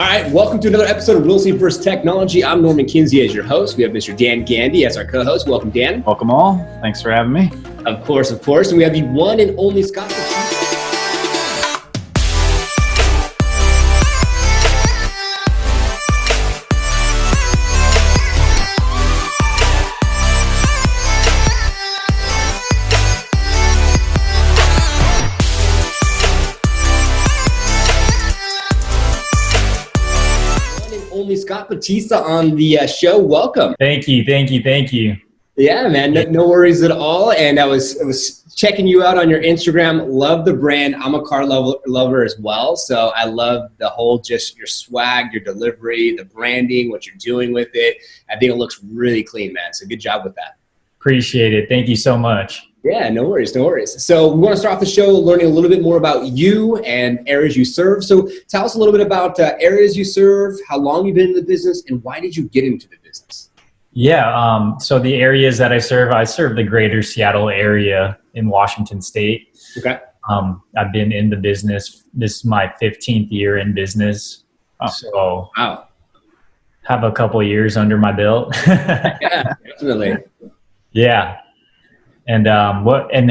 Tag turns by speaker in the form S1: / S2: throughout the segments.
S1: All right, welcome to another episode of Real Estate vs. Technology. I'm Norman Kinsey as your host. We have Mr. Dan Gandy as our co-host. Welcome, Dan.
S2: Welcome all. Thanks for having me.
S1: Of course. And we have the one and only Scott. Scott Bautista on the show. Welcome.
S2: Thank you.
S1: Yeah, man. No worries at all. And I was checking you out on your Instagram. Love the brand. I'm a car lover as well. So I love the whole, just your swag, your delivery, the branding, what you're doing with it. I think it looks really clean, man. So good job with that.
S2: Appreciate it. Thank you so much.
S1: Yeah, no worries. So we want to start off the show learning a little bit more about you and areas you serve. So tell us a little bit about areas you serve, how long you've been in the business, and why did you get into the business?
S2: Yeah, so the areas that I serve the greater Seattle area in Washington State.
S1: Okay.
S2: I've been in the business. This is my 15th year in business.
S1: Oh.
S2: So
S1: wow.
S2: Have a couple of years under my belt.
S1: Yeah, definitely.
S2: Yeah. And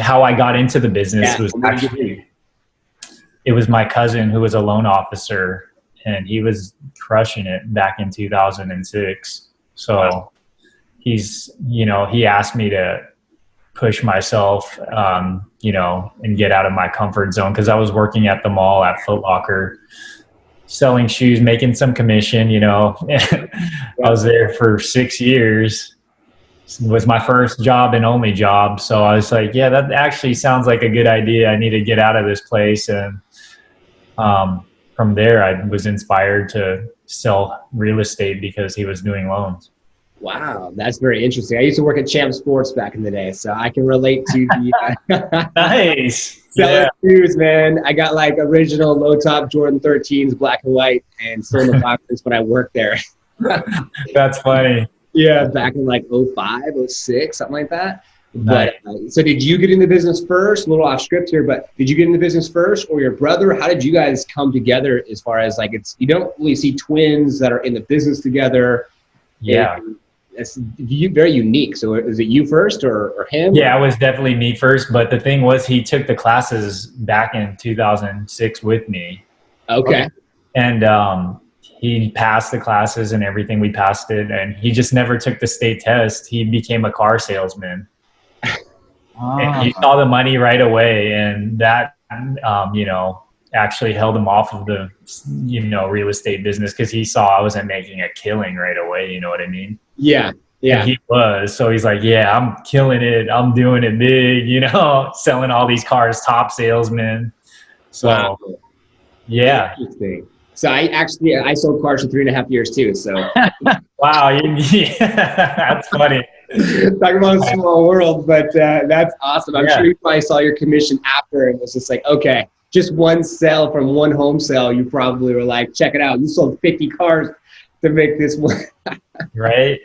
S2: how I got into the business was actually, it was my cousin who was a loan officer, and he was crushing it back in 2006. So he asked me to push myself, and get out of my comfort zone, because I was working at the mall at Foot Locker, selling shoes, making some commission, I was there for 6 years. It was my first job and only job. So I was like, yeah, that actually sounds like a good idea. I need to get out of this place. And from there, I was inspired to sell real estate because he was doing loans.
S1: Wow, that's very interesting. I used to work at Champ Sports back in the day, so I can relate to the
S2: nice.
S1: selling shoes, man. I got like original low top Jordan 13s, black and white, and still in the boxes when I worked there.
S2: That's funny.
S1: Yeah, back in like 05, 06, something like that.
S2: Nice.
S1: But so did you get in the business first? A little off script here, but did you get in the business first, or your brother? How did you guys come together? As far as like, you don't really see twins that are in the business together.
S2: Yeah,
S1: it's very unique. So is it you first or him?
S2: Yeah, it was definitely me first. But the thing was, he took the classes back in 2006 with me.
S1: Okay.
S2: And he passed the classes and everything. We passed it, and he just never took the state test. He became a car salesman. And he saw the money right away, and that actually held him off of the real estate business, because he saw I wasn't making a killing right away. You know what I mean?
S1: Yeah.
S2: And he was. So he's like, yeah, I'm killing it. I'm doing it big. Selling all these cars, top salesman. So
S1: wow.
S2: Yeah.
S1: Interesting. So I sold cars for 3.5 years too. So
S2: wow, that's funny.
S1: Talk about a small world, but that's awesome. I'm sure you probably saw your commission after, and was just like, okay, just one sale from one home sale. You probably were like, check it out. You sold 50 cars to make this one.
S2: Right.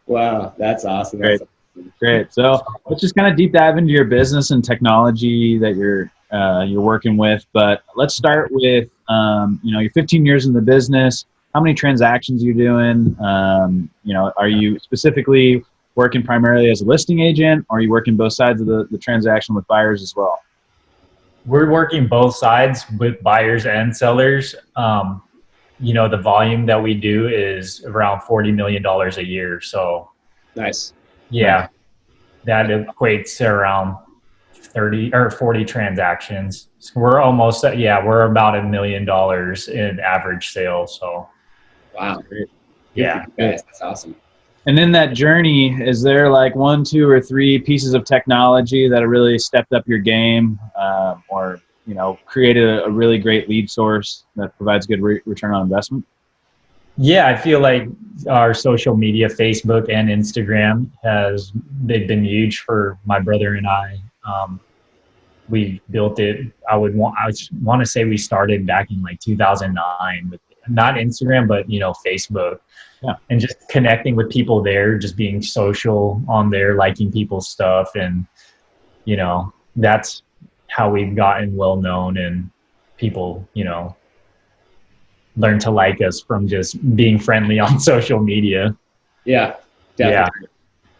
S1: Wow, that's awesome.
S2: Great. So let's just kind of deep dive into your business and technology that you're working with. But let's start with, you're 15 years in the business. How many transactions are you doing? Are you specifically working primarily as a listing agent, or are you working both sides of the transaction with buyers as well? We're working both sides with buyers and sellers. The volume that we do is around $40 million a year. So
S1: nice.
S2: Yeah, that equates to around 30 or 40 transactions. So we're almost we're about $1 million in average sales. So
S1: wow, great.
S2: Yeah,
S1: that's awesome.
S2: And in that journey, is there like 1, 2, or 3 pieces of technology that have really stepped up your game, or created a really great lead source that provides good return on investment? Yeah, I feel like our social media, Facebook and Instagram, they've been huge for my brother and I. We built it. I want to say we started back in like 2009 with not Instagram, but Facebook. Yeah. And just connecting with people there, just being social on there, liking people's stuff, and that's how we've gotten well known, and people, learn to like us from just being friendly on social media.
S1: Yeah, definitely.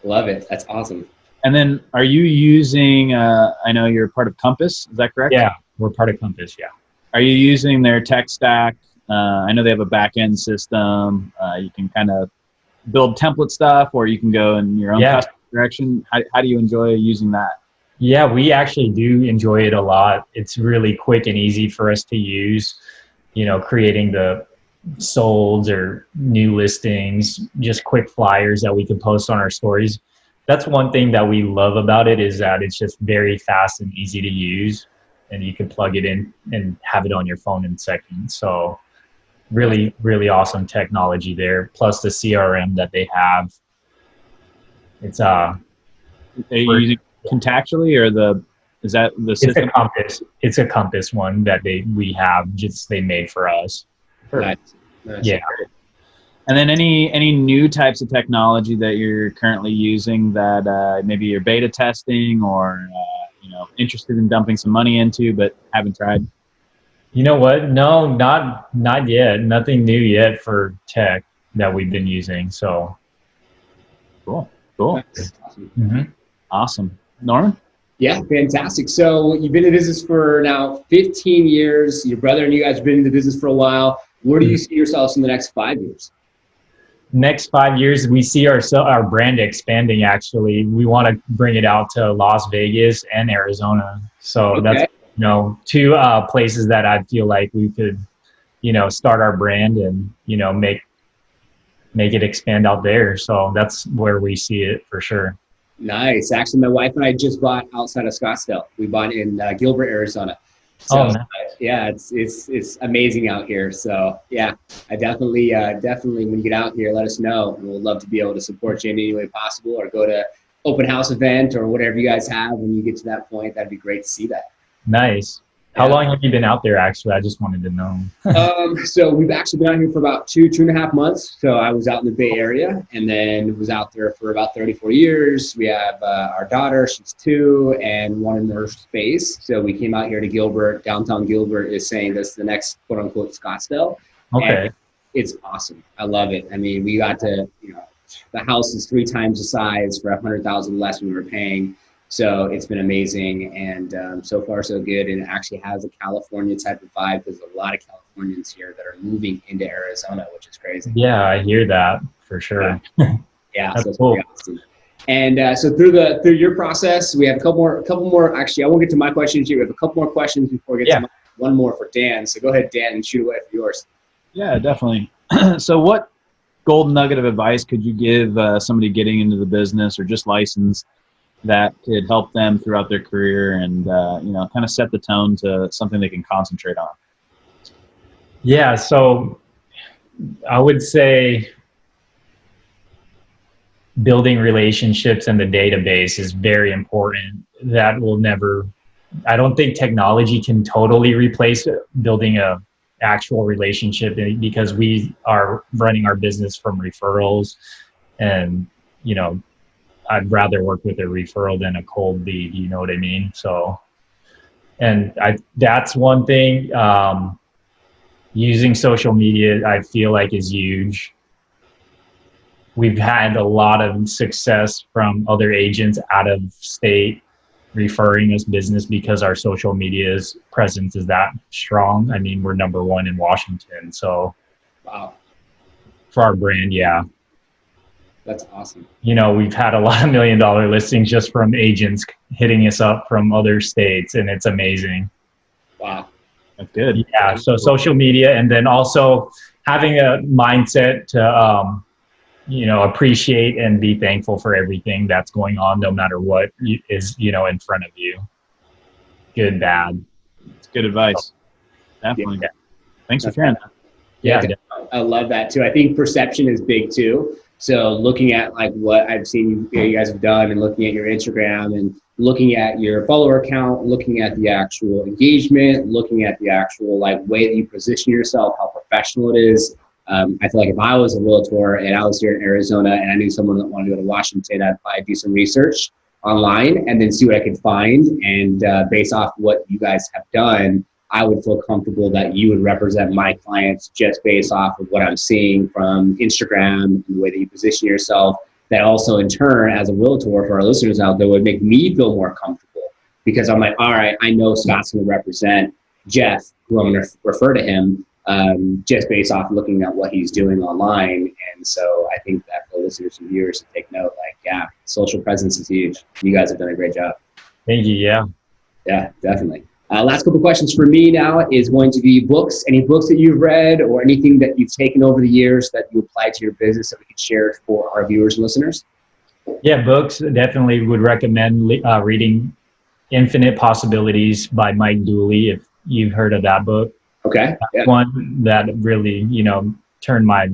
S1: Yeah. Love it. That's awesome.
S3: And then are you using, I know you're part of Compass, is that correct?
S2: Yeah, we're part of Compass, yeah.
S3: Are you using their tech stack? I know they have a back-end system. You can kind of build template stuff, or you can go in your own custom direction. How do you enjoy using that?
S2: Yeah, we actually do enjoy it a lot. It's really quick and easy for us to use, creating the solds or new listings, just quick flyers that we can post on our stories. That's one thing that we love about it, is that it's just very fast and easy to use, and you can plug it in and have it on your phone in seconds. So really, really awesome technology there. Plus the CRM that they have. It's
S3: are you using contactually, or is that the system?
S2: It's a Compass. It's a Compass one that they made for us.
S1: Nice.
S2: Yeah.
S3: And then any new types of technology that you're currently using that maybe you're beta testing, or interested in dumping some money into but haven't tried?
S2: You know what? No, not yet. Nothing new yet for tech that we've been using. So
S3: cool.
S1: Awesome.
S2: Mm-hmm.
S3: Awesome. Norman?
S1: Yeah, fantastic. So you've been in business for now 15 years. Your brother and you guys have been in the business for a while. Where do you see yourselves in the next 5 years?
S2: Next 5 years, we see our brand expanding. Actually, we want to bring it out to Las Vegas and Arizona. So that's two places that I feel like we could, start our brand and make it expand out there. So that's where we see it for sure.
S1: Nice. Actually, my wife and I just bought outside of Scottsdale. We bought in Gilbert, Arizona. So,
S2: nice.
S1: Yeah, it's amazing out here. So yeah, I definitely when you get out here, let us know, and we'll love to be able to support you in any way possible, or go to open house event or whatever you guys have when you get to that point. That'd be great to see that.
S2: Nice. How long have you been out there? Actually, I just wanted to know.
S1: So we've actually been out here for about 2.5 months. So I was out in the Bay Area, and then was out there for about 34 years. We have our daughter, she's 2, and one in her space. So we came out here to Gilbert. Downtown Gilbert is saying this is the next quote unquote Scottsdale.
S2: Okay.
S1: And it's awesome. I love it. I mean, we got to, the house is 3 times the size for $100,000 less than we were paying. So it's been amazing, and so far so good. And it actually has a California type of vibe, because a lot of Californians here that are moving into Arizona, which is crazy.
S2: Yeah, I hear that for sure.
S1: Yeah,
S2: that's
S1: so it's
S2: cool.
S1: pretty awesome. And so through your process, we have a couple more. Actually, I won't get to my questions here. We have a couple more questions before we get to one more for Dan. So go ahead, Dan, and shoot away for yours.
S3: Yeah, definitely. So what golden nugget of advice could you give somebody getting into the business or just licensed that could help them throughout their career, and kind of set the tone to something they can concentrate on?
S2: Yeah, so I would say building relationships in the database is very important. That will never, I don't think technology can totally replace building a actual relationship, because we are running our business from referrals, and I'd rather work with a referral than a cold lead, you know what I mean? So, and that's one thing. Using social media, I feel like, is huge. We've had a lot of success from other agents out of state referring us business because our social media's presence is that strong. I mean, we're number 1 in Washington. So,
S1: wow,
S2: for our brand, yeah.
S1: That's awesome.
S2: We've had a lot of $1 million listings just from agents hitting us up from other states, and it's amazing.
S1: Wow.
S3: That's good.
S2: Yeah. So social media, and then also having a mindset to, appreciate and be thankful for everything that's going on, no matter what is, in front of you. Good, bad.
S3: It's good advice. Definitely.
S1: Yeah.
S3: Thanks for sharing that.
S1: Yeah, I love that too. I think perception is big too. So looking at like what I've seen you guys have done, and looking at your Instagram, and looking at your follower count, looking at the actual engagement, looking at the actual way that you position yourself, how professional it is. I feel like if I was a realtor and I was here in Arizona and I knew someone that wanted to go to Washington, I'd probably do some research online and then see what I could find. And based off what you guys have done, I would feel comfortable that you would represent my clients just based off of what I'm seeing from Instagram and the way that you position yourself. That also in turn, as a realtor for our listeners out there, would make me feel more comfortable, because I'm like, all right, I know Scott's going to represent Jeff, who I'm going to refer to him, just based off looking at what he's doing online. And so I think that for listeners and viewers to take note, like, yeah, social presence is huge. You guys have done a great job.
S2: Thank you. Yeah.
S1: Yeah, definitely. Last couple of questions for me now is going to be books. Any books that you've read or anything that you've taken over the years that you apply to your business that we could share for our viewers and listeners?
S2: Yeah, books. Definitely would recommend reading Infinite Possibilities by Mike Dooley, if you've heard of that book.
S1: Okay. Yeah.
S2: One that really, turned my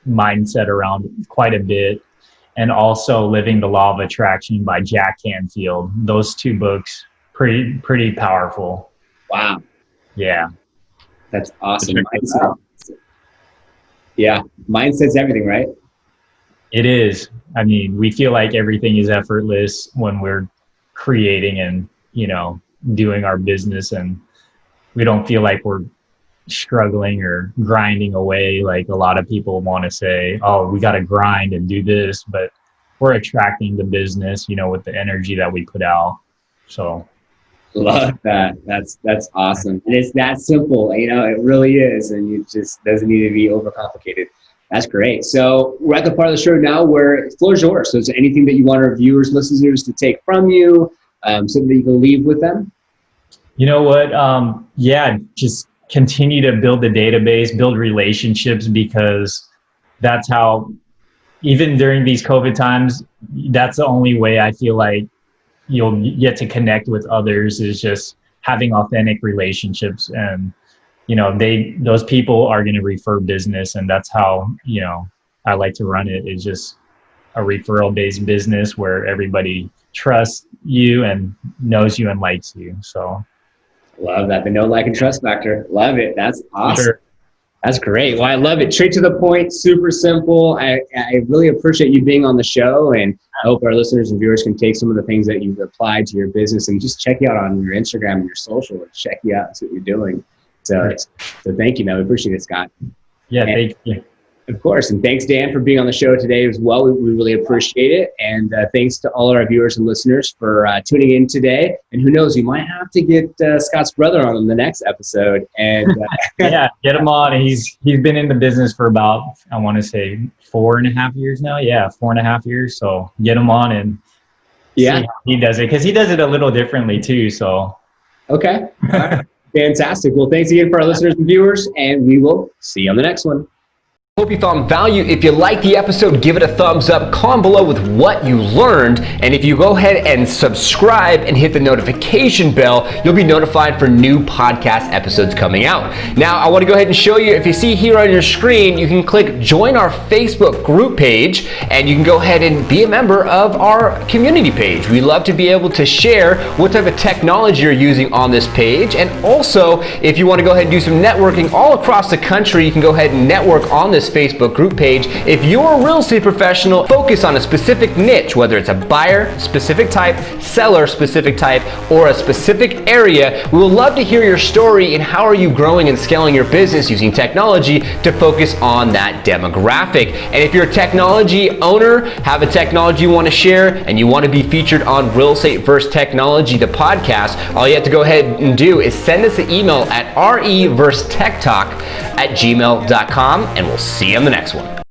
S2: mindset around quite a bit. And also Living the Law of Attraction by Jack Canfield. Those two books, pretty powerful.
S1: Wow.
S2: Yeah.
S1: That's awesome. Yeah. Mindset's everything, right?
S2: It is. I mean, we feel like everything is effortless when we're creating and, doing our business, and we don't feel like we're struggling or grinding away. Like a lot of people want to say, oh, we got to grind and do this, but we're attracting the business, with the energy that we put out. So
S1: love that. That's awesome. And it's that simple, it really is. And it just doesn't need to be overcomplicated. That's great. So we're at the part of the show now where the floor is yours. So is there anything that you want our viewers, listeners to take from you, something that you can leave with them?
S2: You know what? Just continue to build the database, build relationships, because that's how, even during these COVID times, that's the only way I feel like you'll get to connect with others, is just having authentic relationships. And, those people are going to refer business. And that's how, I like to run it, is just a referral based business where everybody trusts you and knows you and likes you. So
S1: love that. The know, like, and trust factor. Love it. That's awesome.
S2: Sure.
S1: That's great. Well, I love it. Straight to the point, super simple. I really appreciate you being on the show, and I hope our listeners and viewers can take some of the things that you've applied to your business and just check you out on your Instagram and your social, and check you out and see what you're doing. So thank you, man. We appreciate it, Scott.
S2: Yeah, thank you.
S1: Of course. And thanks, Dan, for being on the show today as well. We really appreciate it. And thanks to all of our viewers and listeners for tuning in today. And who knows, we might have to get Scott's brother on in the next episode. And
S2: yeah, get him on. He's been in the business for about, I want to say 4.5 years now. Yeah, 4.5 years. So get him on and see how he does it, because he does it a little differently too. So
S1: okay. All right. Fantastic. Well, thanks again for our listeners and viewers, and we will see you on the next one. Hope you found value. If you liked the episode, give it a thumbs up. Comment below with what you learned. And if you go ahead and subscribe and hit the notification bell, you'll be notified for new podcast episodes coming out. Now, I want to go ahead and show you, if you see here on your screen, you can click join our Facebook group page, and you can go ahead and be a member of our community page. We love to be able to share what type of technology you're using on this page. And also, if you want to go ahead and do some networking all across the country, you can go ahead and network on this Facebook group page. If you're a real estate professional, focus on a specific niche, whether it's a buyer specific type, seller specific type, or a specific area, we would love to hear your story and how are you growing and scaling your business using technology to focus on that demographic. And if you're a technology owner, have a technology you want to share, and you want to be featured on Real Estate vs. Technology, the podcast, all you have to go ahead and do is send us an email at reversetechtalk@gmail.com, and we'll see you on the next one.